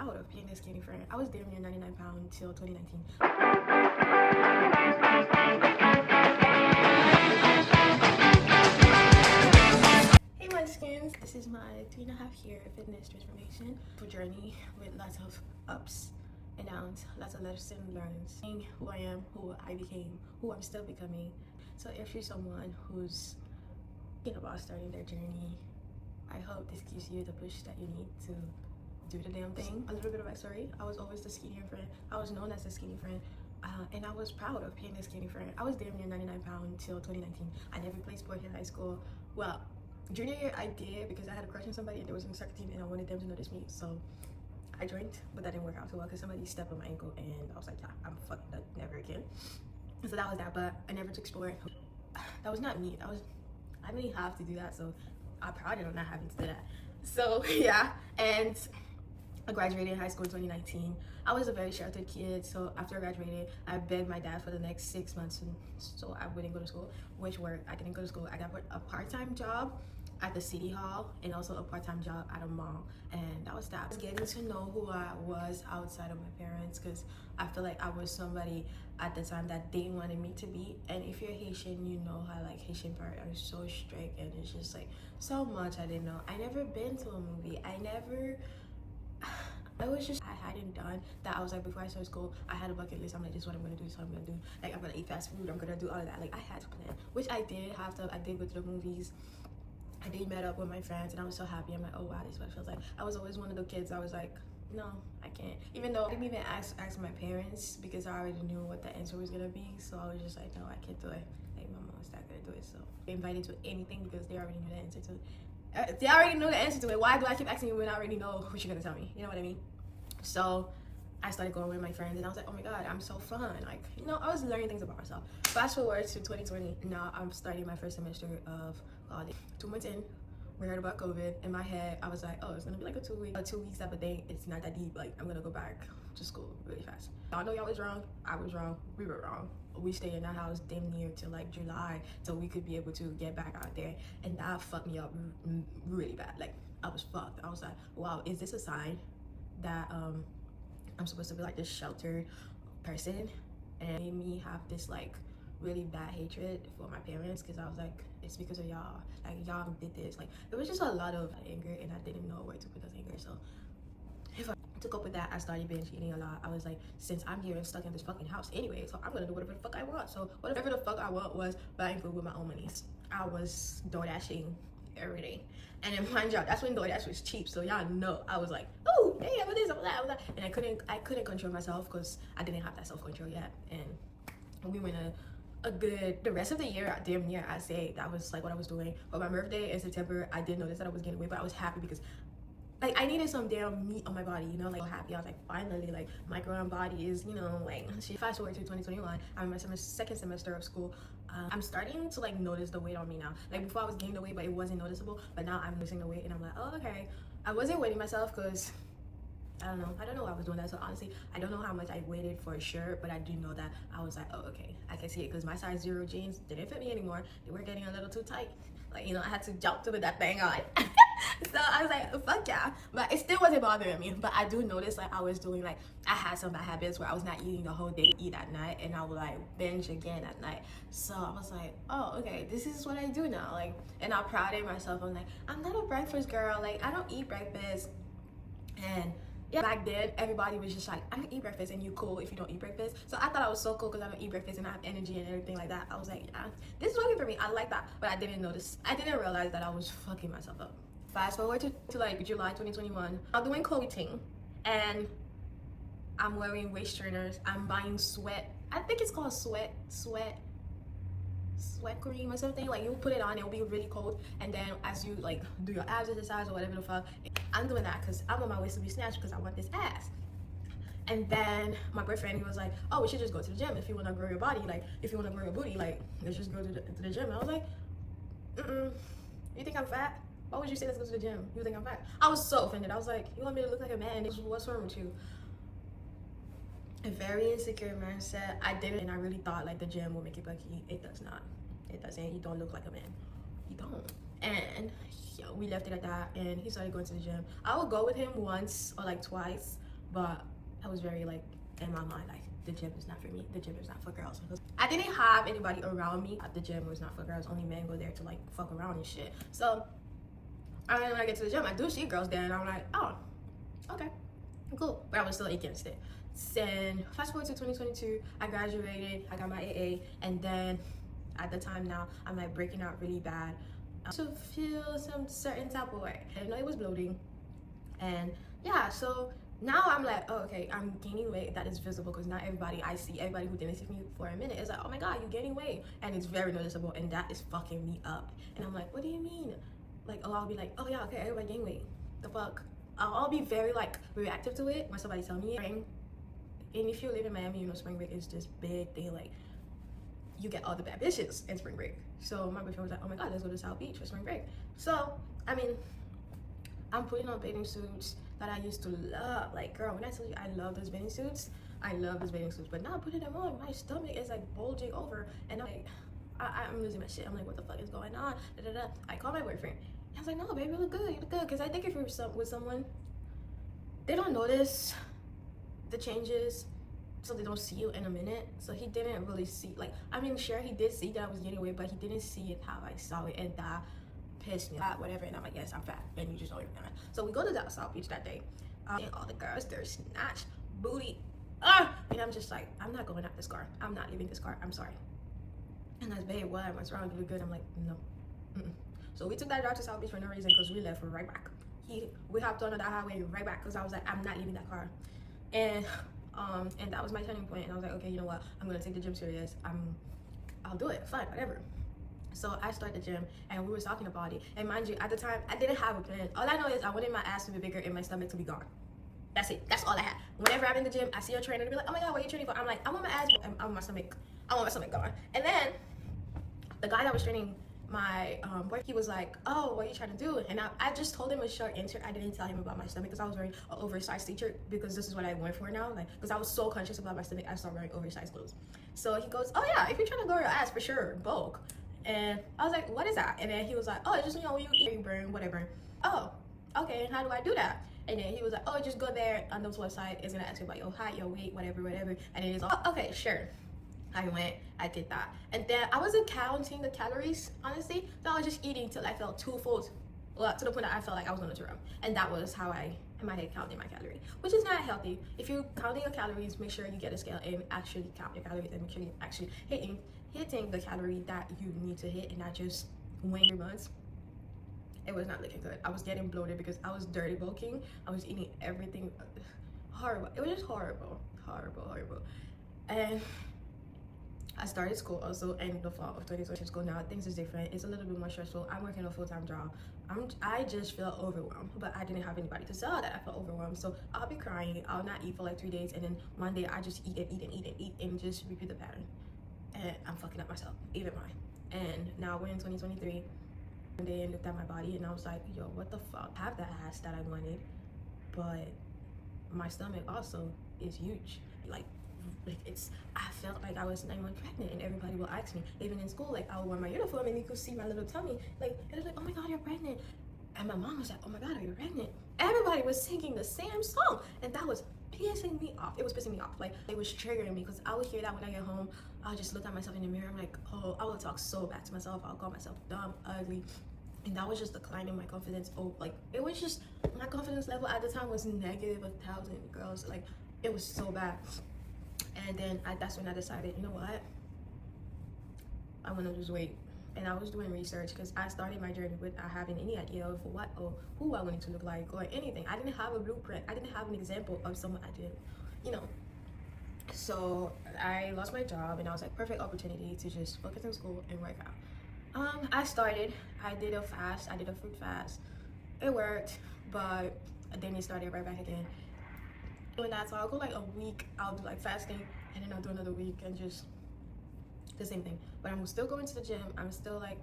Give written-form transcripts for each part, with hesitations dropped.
proud of being a skinny friend. I was damn near 99 pounds till 2019. Hey munchkins, this is my 3.5 year fitness transformation journey with lots of ups and downs, lots of lessons learned, seeing who I am, who I became, who I'm still becoming. So if you're someone who's thinking about starting their journey, I hope this gives you the push that you need to do the damn thing. A little bit of my story: I was always the skinnier friend. I was known as the skinny friend, and I was proud of being a skinny friend. I was damn near 99 pounds till 2019. I never played sport in high school. Well, junior year I did because I had a crush on somebody and there was a soccer team and I wanted them to notice me, so I joined, but that didn't work out too well because somebody stepped on my ankle and I was like, yeah, I'm fucking done, never again. So that was that, but I never took sport. That was not me. I didn't have to do that, so I'm proud of not having to do that. So yeah, and I graduated high school in 2019. I was a very sheltered kid, so after I graduated, I begged my dad for the next 6 months so I wouldn't go to school, which worked. I didn't go to school. I got a part-time job at the city hall and also a part-time job at a mall, and that was that. I was getting to know who I was outside of my parents, because I feel like I was somebody at the time that they wanted me to be. And if you're Haitian, you know how like Haitian parents are so strict, and it's just like so much I didn't know. I never been to a movie. It was just, I hadn't done that. I was like, before I started school, I had a bucket list. I'm like, this is what I'm gonna do, this is what I'm gonna do. Like, I'm gonna eat fast food, I'm gonna do all of that. Like, I had to plan, which I did have to. I did go to the movies. I did met up with my friends, and I was so happy. I'm like, oh wow, this is what it feels like. I was always one of the kids I was like, no, I can't. Even though I didn't even ask my parents, because I already knew what the answer was gonna be. So I was just like, no, I can't do it. Like, my mom's not gonna do it. So they invited to anything because they already knew the answer to it. They already know the answer to it. Why do I keep asking you when I already know what you're gonna tell me? You know what I mean? So I started going with my friends, and I was like, oh my god, I'm so fun. Like, you know, I was learning things about myself. Fast forward to 2020. Now I'm starting my first semester of college. 2 months in, we heard about COVID. In my head, I was like, oh, it's gonna be like a 2 weeks type of thing. It's not that deep. Like, I'm gonna go back to school really fast. Y'all know y'all was wrong. I was wrong. We were wrong. We stayed in that house damn near till like July, so we could be able to get back out there, and that fucked me up really bad. Like, I was fucked. I was like, wow, is this a sign that I'm supposed to be like this sheltered person? And it made me have this like really bad hatred for my parents, because I was like, it's because of y'all. Like, y'all did this. Like, there was just a lot of anger, and I didn't know where to put this anger. So if I took up with that, I started binge eating a lot. I was like, since I'm here and stuck in this fucking house anyway, so I'm gonna do whatever the fuck I want. So whatever the fuck I want was buying food with my own money. I was door dashing every day. And in my job, that's when DoorDash was cheap, so y'all know I was like, oh, hey, I'm this, I'm that, and I couldn't control myself because I didn't have that self-control yet. And we went the rest of the year, damn near, I say that was like what I was doing. But my birthday in September, I did notice that I was getting weight, but I was happy because like I needed some damn meat on my body, you know, like so happy. I was like, finally, like my growing body is, you know, like fast forward to 2021. I'm in my second semester of school. I'm starting to like notice the weight on me now. Like, before I was gaining the weight, but it wasn't noticeable, but now I'm losing the weight, and I'm like, oh, okay. I wasn't weighing myself because I don't know why I was doing that. So honestly, I don't know how much I weighted for sure, but I do know that I was like, oh, okay, I can see it, because my size 0 jeans didn't fit me anymore. They were getting a little too tight. Like, you know, I had to jump to put that thing on. So I was like, fuck yeah. But it still wasn't bothering me. But I do notice, like, I was doing, like, I had some bad habits where I was not eating the whole day, eat at night, and I would like binge again at night. So I was like, oh, okay, this is what I do now. Like, and I prided myself. I'm like, I'm not a breakfast girl. Like, I don't eat breakfast. And yeah, back then everybody was just like, I don't eat breakfast, and you cool if you don't eat breakfast. So I thought I was so cool because I don't eat breakfast and I have energy and everything like that. I was like, yeah, this is working for me. I like that. But I didn't realize that I was fucking myself up. Fast forward to like July 2021. I'm doing clothing, and I'm wearing waist trainers. I'm buying sweat. I think it's called sweat cream or something. Like, you put it on, it'll be really cold, and then as you like do your abs exercise or whatever the fuck, I'm doing that because I want my waist to be snatched because I want this ass. And then my boyfriend, he was like, oh, we should just go to the gym if you want to grow your body. Like, if you want to grow your booty, like, let's just go to the gym. And I was like, you think I'm fat? Why would you say let's go to the gym? You think I'm fat? I was so offended. I was like, you want me to look like a man? What's wrong with you? A very insecure mindset. I did it, and I really thought like the gym will make you bucky. It does not. It doesn't. You don't look like a man. You don't. And yeah, we left it at that, and he started going to the gym. I would go with him once or like twice, but I was very like in my mind like the gym is not for me, the gym is not for girls. I didn't have anybody around me. The gym was not for girls, only men go there to like fuck around and shit. So when I get to the gym, I do see girls there and I'm like, oh, okay, cool. But I was still against it. Then fast forward to 2022, I graduated, I got my AA, and then at the time now I'm like breaking out really bad to feel some certain type of way. I didn't know it was bloating, and yeah, so now I'm like, oh, okay, I'm gaining weight that is visible, because not everybody I see, everybody who didn't see me for a minute is like, oh my god, you're gaining weight, and it's very noticeable, and that is fucking me up. And I'm like, what do you mean? Like, oh, I'll be like, oh yeah, okay, everybody gain weight, the fuck. I'll be very like reactive to it when somebody tell me it. And if you live in Miami, you know spring break is this big thing. Like, you get all the bad bitches in spring break. So my boyfriend was like, oh my god, let's go to South Beach for spring break. So I mean, I'm putting on bathing suits that I used to love. Like, girl, when I tell you I love those bathing suits, I love those bathing suits. But now putting them on, my stomach is like bulging over, and I'm like, I'm losing my shit. I'm like, what the fuck is going on? Da, da, da. I call my boyfriend. I was like, no, baby, you look good. You look good. Because I think if you're with someone, they don't notice the changes, so they don't see you in a minute. So he didn't really see, like, I mean, sure, he did see that I was gaining weight, but he didn't see it how I saw it, and that pissed me off, whatever. And I'm like, yes, I'm fat, and you just don't even know. So we go to the South Beach that day, and all the girls, they're snatched booty, and I'm just like, I'm not going out this car. I'm not leaving this car. I'm sorry. And I was, babe, what's wrong? You look good. I'm like, no. So we took that drive to South Beach for no reason, because we left right back. We hopped on that highway right back, because I was like, I'm not leaving that car. And that was my turning point. And I was like, okay, you know what? I'm gonna take the gym serious. I'll do it. Fine, whatever. So I started the gym, and we were talking about it. And mind you, at the time, I didn't have a plan. All I know is I wanted my ass to be bigger and my stomach to be gone. That's it. That's all I had. Whenever I'm in the gym, I see a trainer, they'll be like, oh my god, what are you training for? I'm like, I want my ass, I want my stomach. I want my stomach gone. And then the guy that was training my boy, he was like, oh, what are you trying to do? And I just told him a short answer. I didn't tell him about my stomach, because I was wearing an oversized t-shirt, because this is what I went for now. Like, because I was so conscious about my stomach, I started wearing oversized clothes. So he goes, oh yeah, if you're trying to grow your ass, for sure, bulk. And I was like, what is that? And then he was like, oh, it's just, you know, when you eat, you burn, whatever. Oh, okay, and how do I do that? And then he was like, oh, just go there on this website, it's gonna ask you about your height, your weight, whatever. And then he's like, oh, okay, sure. I went, I did that. And then I wasn't counting the calories, honestly. So I was just eating till I felt too full, well, to the point that I felt like I was gonna throw up. And that was how I, in my head, counting my calories, which is not healthy. If you're counting your calories, make sure you get a scale and actually count your calories, and make sure you're actually hitting the calorie that you need to hit, and not just weighing your buns. It was not looking good. I was getting bloated because I was dirty bulking. I was eating everything horrible. It was just horrible. And I started school also in the fall of 2020. School now, things is different. It's a little bit more stressful. I'm working a full-time job. I just feel overwhelmed, but I didn't have anybody to tell that I felt overwhelmed. So I'll be crying. I'll not eat for like 3 days, and then one day I just eat and just repeat the pattern. And I'm fucking up myself, even mine. And now we're in 2023. One day I looked at my body and I was like, yo, what the fuck? I have the ass that I wanted, but my stomach also is huge. Like it's, I felt like I was 9 months pregnant, and everybody will ask me, even in school, like I would wear my uniform and you could see my little tummy, like it was like, oh my god, you're pregnant. And my mom was like, oh my god, are you pregnant? Everybody was singing the same song, and that was pissing me off. It was pissing me off. Like, it was triggering me, because I would hear that when I get home. I'll just look at myself in the mirror. I'm like, oh, I would talk so bad to myself. I'll call myself dumb, ugly, and that was just declining my confidence. Oh, like it was just, my confidence level at the time was negative 1,000, girls. Like, it was so bad. And then that's when I decided, you know what, I want to lose weight. And I was doing research, because I started my journey without having any idea of what or who I wanted to look like or anything. I didn't have a blueprint. I didn't have an example of someone I did, you know. So I lost my job, and I was like, perfect opportunity to just focus in school and work out. I did a fast. I did a fruit fast. It worked, but then it started right back again. Doing that, so I'll go like a week, I'll do like fasting, and then I'll do another week and just the same thing. But I'm still going to the gym. I'm still like,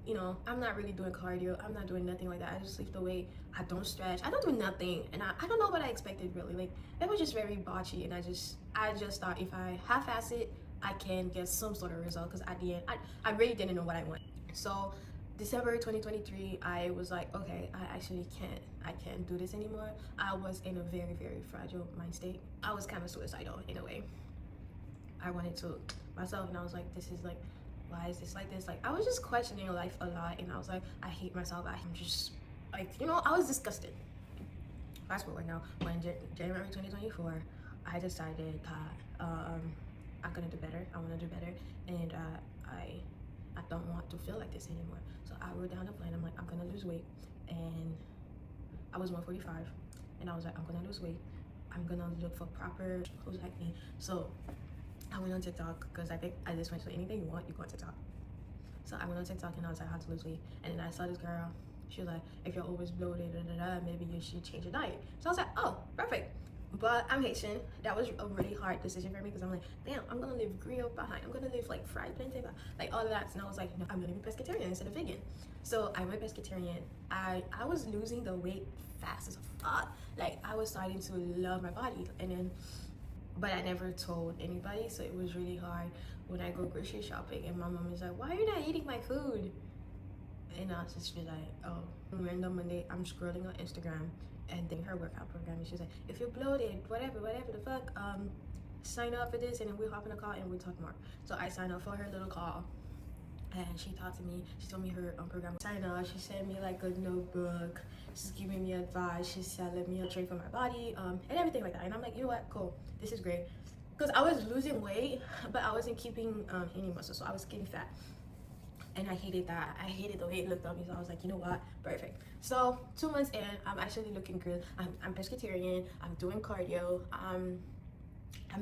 you know, I'm not really doing cardio. I'm not doing nothing like that. I just lift the weight. I don't stretch. I don't do nothing. And I don't know what I expected, really. Like, it was just very botchy, and I just thought if I half-ass it, I can get some sort of result, because at the end, I really didn't know what I wanted. So December 2023, I was like, okay, I can't do this anymore. I was in a very, very fragile mind state. I was kind of suicidal in a way. I wanted to myself, and I was like, this is like, why is this like this? Like, I was just questioning life a lot, and I was like, I hate myself. I'm just like, you know, I was disgusted. Fast forward now, when January 2024, I decided that I'm gonna do better. I want to do better, and I don't want to feel like this anymore. So I wrote down a plan. I'm like, I'm gonna lose weight, and I was 145, and I was like, I'm gonna lose weight. I'm gonna look for proper clothes like me. So I went on TikTok because I think at this point, so anything you want, you go on TikTok. So I went on TikTok and I was like, how to lose weight, and then I saw this girl. She was like, if you're always bloated, maybe you should change your diet. So I was like, oh, perfect. But I'm Haitian. That was a really hard decision for me because I'm like, damn, I'm gonna live grilled behind. I'm gonna live like fried plantain, like all of that. And I was like, no, I'm gonna be pescatarian instead of vegan. So I went pescatarian. I was losing the weight fast as a fuck. Like I was starting to love my body, and then, but I never told anybody. So it was really hard when I go grocery shopping and my mom is like, why are you not eating my food? And I was just be like, oh, random Monday, I'm scrolling on Instagram and then her workout program, and she's like, if you're bloated, whatever the fuck, sign up for this and then we'll hop in a call and we'll talk more. So I signed up for her little call, and she talked to me. She told me her program. Sign up. She sent me like a notebook. She's giving me advice. She's telling me a train for my body, and everything like that. And I'm like, you know what, cool, this is great, because I was losing weight, but I wasn't keeping any muscle, so I was getting fat. And I hated that. I hated the way it looked on me. So I was like, you know what? Perfect. So 2 months in, I'm actually looking good. I'm pescatarian. I'm doing cardio. I'm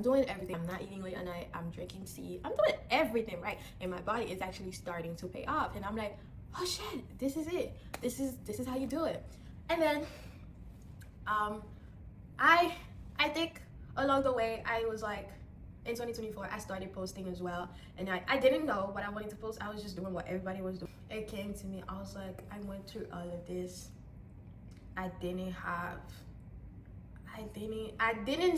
doing everything. I'm not eating late at night. I'm drinking tea. I'm doing everything right. And my body is actually starting to pay off. And I'm like, oh shit, this is it. This is how you do it. And then I think along the way I was like, in 2024, I started posting as well, and I didn't know what I wanted to post. I was just doing what everybody was doing. It came to me. I was like, I went through all of this. I didn't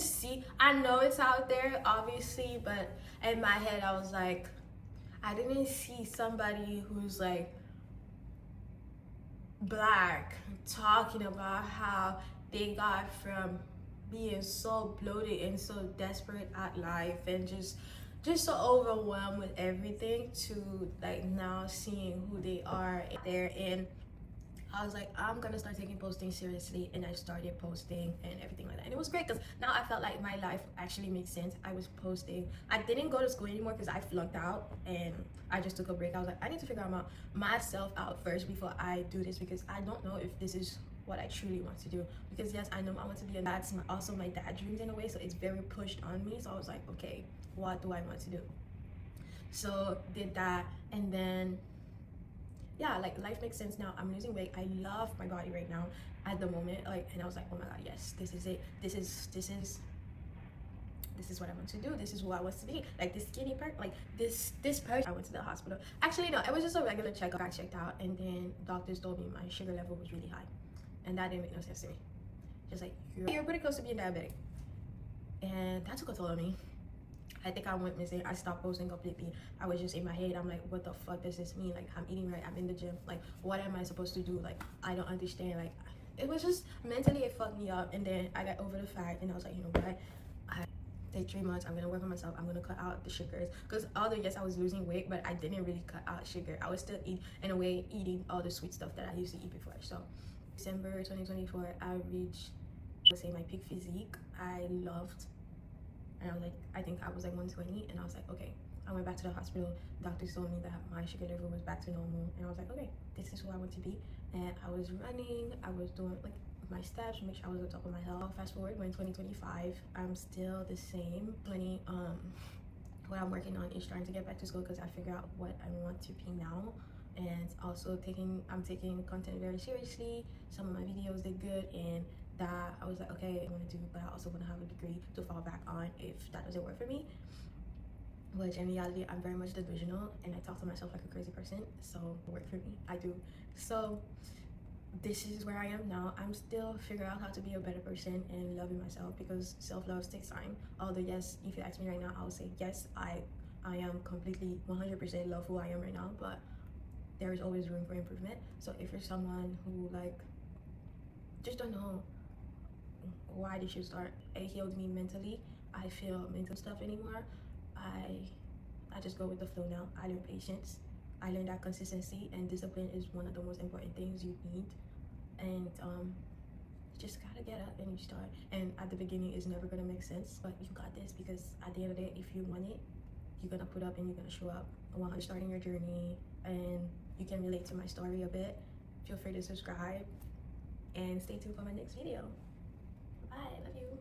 see. I know it's out there, obviously, but in my head, I was like, I didn't see somebody who's like Black talking about how they got from being so bloated and so desperate at life and just so overwhelmed with everything to like now seeing who they are there. And I was like, I'm gonna start taking posting seriously, and I started posting and everything like that. And it was great because now I felt like my life actually makes sense. I was posting. I didn't go to school anymore because I flunked out and I just took a break. I was like, I need to figure myself out first before I do this, because I don't know if this is what I truly want to do. Because yes, I know I want to be a dad. That's also my dad dreams in a way, so it's very pushed on me. So I was like, okay, what do I want to do? So did that, and then yeah, like life makes sense now. I'm losing weight. I love my body right now at the moment. Like, and I was like, oh my god, yes, this is it. This is what I want to do. This is who I want to be. Like this skinny person, like this person. I went to the hospital. Actually, no, it was just a regular checkup. I got checked out, and then doctors told me my sugar level was really high. And that didn't make no sense to me. Just like, you're pretty close to being diabetic. And that took a toll on me. I think I went missing. I stopped posting completely. I was just in my head. I'm like, what the fuck does this mean? Like, I'm eating right. I'm in the gym. Like, what am I supposed to do? Like, I don't understand. Like, it was just mentally, it fucked me up. And then I got over the fact, and I was like, you know what? I take 3 months. I'm gonna work on myself. I'm gonna cut out the sugars. Because although yes, I was losing weight, but I didn't really cut out sugar. I was still eating all the sweet stuff that I used to eat before. So December 2024, I reached, I would say, my peak physique. I loved, and I was like, I think I was like 120, and I was like, okay. I went back to the hospital. Doctors told me that my sugar level was back to normal, and I was like, okay, this is who I want to be. And I was running. I was doing like my steps to make sure I was on top of my health. Fast forward, we're in 2025. I'm still the same. What I'm working on is trying to get back to school because I figure out what I want to be now. And also I'm taking content very seriously. Some of my videos did good, and that I was like, okay, I want to do, but I also want to have a degree to fall back on if that doesn't work for me. Which in reality, I'm very much delusional, and I talk to myself like a crazy person, so it worked for me. I do. So this is where I am now. I'm still figuring out how to be a better person and loving myself, because self-love takes time. Although yes, if you ask me right now, I would say yes, I am completely 100% love who I am right now, but there is always room for improvement. So if you're someone who like just don't know why did you start, it healed me mentally. I feel mental stuff anymore. I just go with the flow now. I learned patience. I learned that consistency and discipline is one of the most important things you need. And just gotta get up and you start. And at the beginning it's never gonna make sense, but you got this, because at the end of the day, if you want it, you're gonna put up and you're gonna show up. While you're starting your journey and you can relate to my story a bit, feel free to subscribe and stay tuned for my next video. Bye, love you.